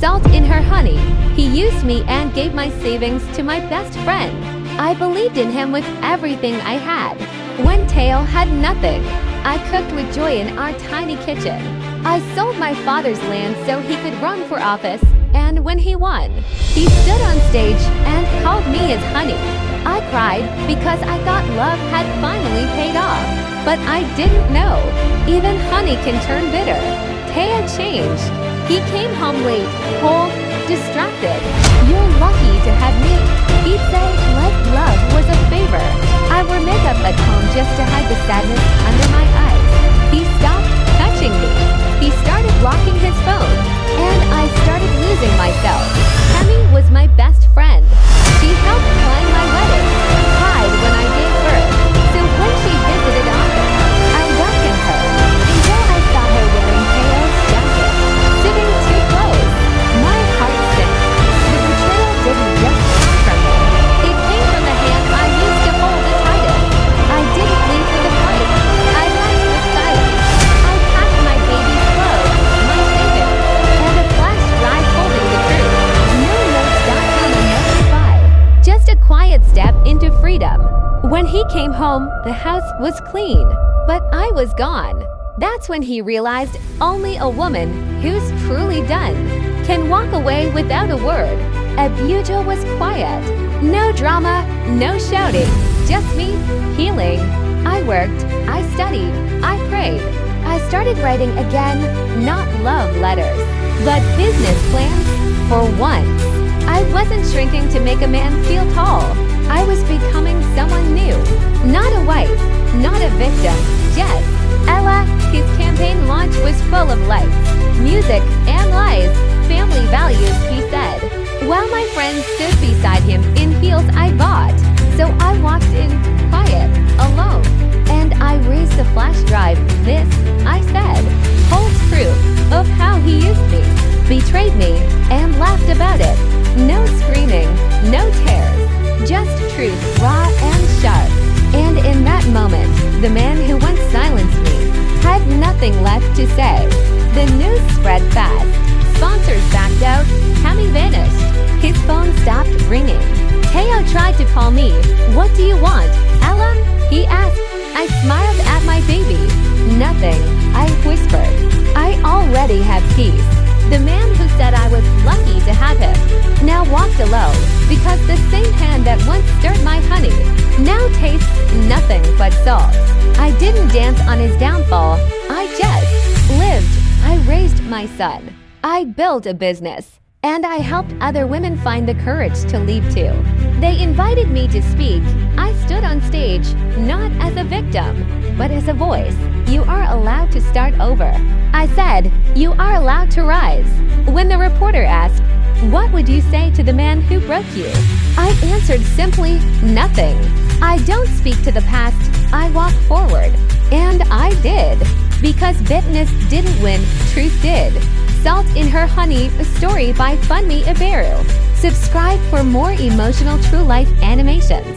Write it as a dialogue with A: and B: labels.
A: salt in her honey. He used me and gave my savings to my best friend. I believed in him with everything I had. When Teo had nothing, I cooked with joy in our tiny kitchen. I sold my father's land so he could run for office, and when he won, he stood on stage and called me his honey. I cried because I thought love had finally paid off, but I didn't know. Even honey can turn bitter. Teo changed. He came home late, cold, distracted. "You're lucky to have me," he'd say, like love was a favor. I wore makeup at home just to hide the sadness under my eyes. He stopped touching me. He started blocking his phone, and I started losing myself. Tammy was my best friend. She helped plan my wedding, cried when I gave birth, so when she visited often, I welcomed her until I saw her wearing Teo's jacket, sitting too close. My heart sank. The betrayal didn't just come from me. It came from the hand I used to hold the tightest. I didn't leave with a fight. I left with silence. I packed my baby's clothes, my savings, and a flash drive holding the truth. No notes.com and no goodbye. Just a quiet step into freedom. When he came home, the house was clean, but I was gone. That's when he realized only a woman who's truly done can walk away without a word. Abuja was quiet. No drama, no shouting, just me, healing. I worked, I studied, I prayed. I started writing again, not love letters, but business plans for once. I wasn't shrinking to make a man feel tall. I was becoming someone new. Not a wife, not a victim, just Ella. His campaign launch was full of lights, music, and lies. Family values, he said. While my friends stood beside him in heels I bought. So I walked in, quiet, alone. And I raised the flash drive. This, I said, holds proof of how he used me, betrayed me, and laughed about it. No screaming, no tears, just truth, raw and sharp. And in that moment, the man who once silenced me had nothing left to say. The news spread fast. Sponsors backed out. Tammy vanished. His phone stopped ringing. Teo tried to call me. "What do you want, Ella?" he asked. I smiled at my baby. "Nothing," I whispered. "I already have peace." The man who said I was lucky to have him now walked alone, because the same hand that once stirred my honey now tastes nothing but salt. I didn't dance on his downfall. I just lived. I raised my son. I built a business. And I helped other women find the courage to leave too. They invited me to speak. I stood on stage, not as a victim, but as a voice. "You are allowed to start over." I said, "You are allowed to rise." When the reporter asked, "What would you say to the man who broke you?" I answered simply, "Nothing." I don't speak to the past, I walk forward. And I did. Because bitterness didn't win, truth did. Salt in Her Honey, a story by Funmi Iberu. Subscribe for more emotional true life animations.